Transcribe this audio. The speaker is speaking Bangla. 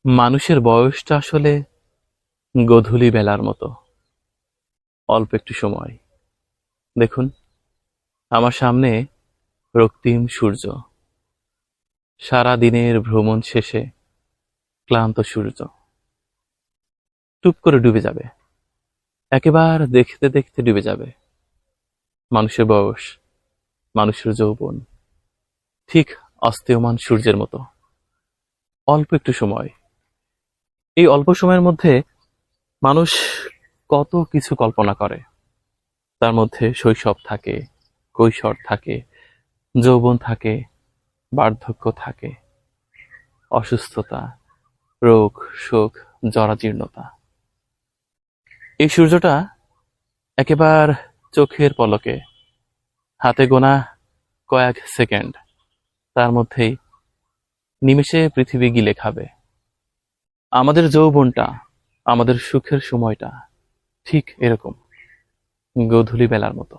মানুষের বয়সটা আসলে গোধূলি বেলার মতো, অল্প একটু সময়। দেখুন, আমার সামনে রক্তিম সূর্য, সারা দিনের ভ্রমণ শেষে ক্লান্ত সূর্য টুপ করে ডুবে যাবে, একেবারে দেখতে দেখতে ডুবে যাবে। মানুষের বয়স, মানুষের যৌবন ঠিক অস্তীয়মান সূর্যের মতো, অল্প একটু সময়। এই অল্প সময়ের মধ্যে মানুষ কত কিছু কল্পনা করে। তার মধ্যে শৈশব থাকে, কৈশোর থাকে, যৌবন থাকে, বার্ধক্য থাকে, অসুস্থতা, রোগ, শোক, জরাজীর্ণতা। এই সূর্যটা একেবার চোখের পলকে, হাতে গোনা কয়েক সেকেন্ড, তার মধ্যেই নিমেষে পৃথিবী গিলে খাবে। আমাদের যৌবনটা, আমাদের সুখের সময়টা ঠিক এরকম, গোধূলি বেলার মতো।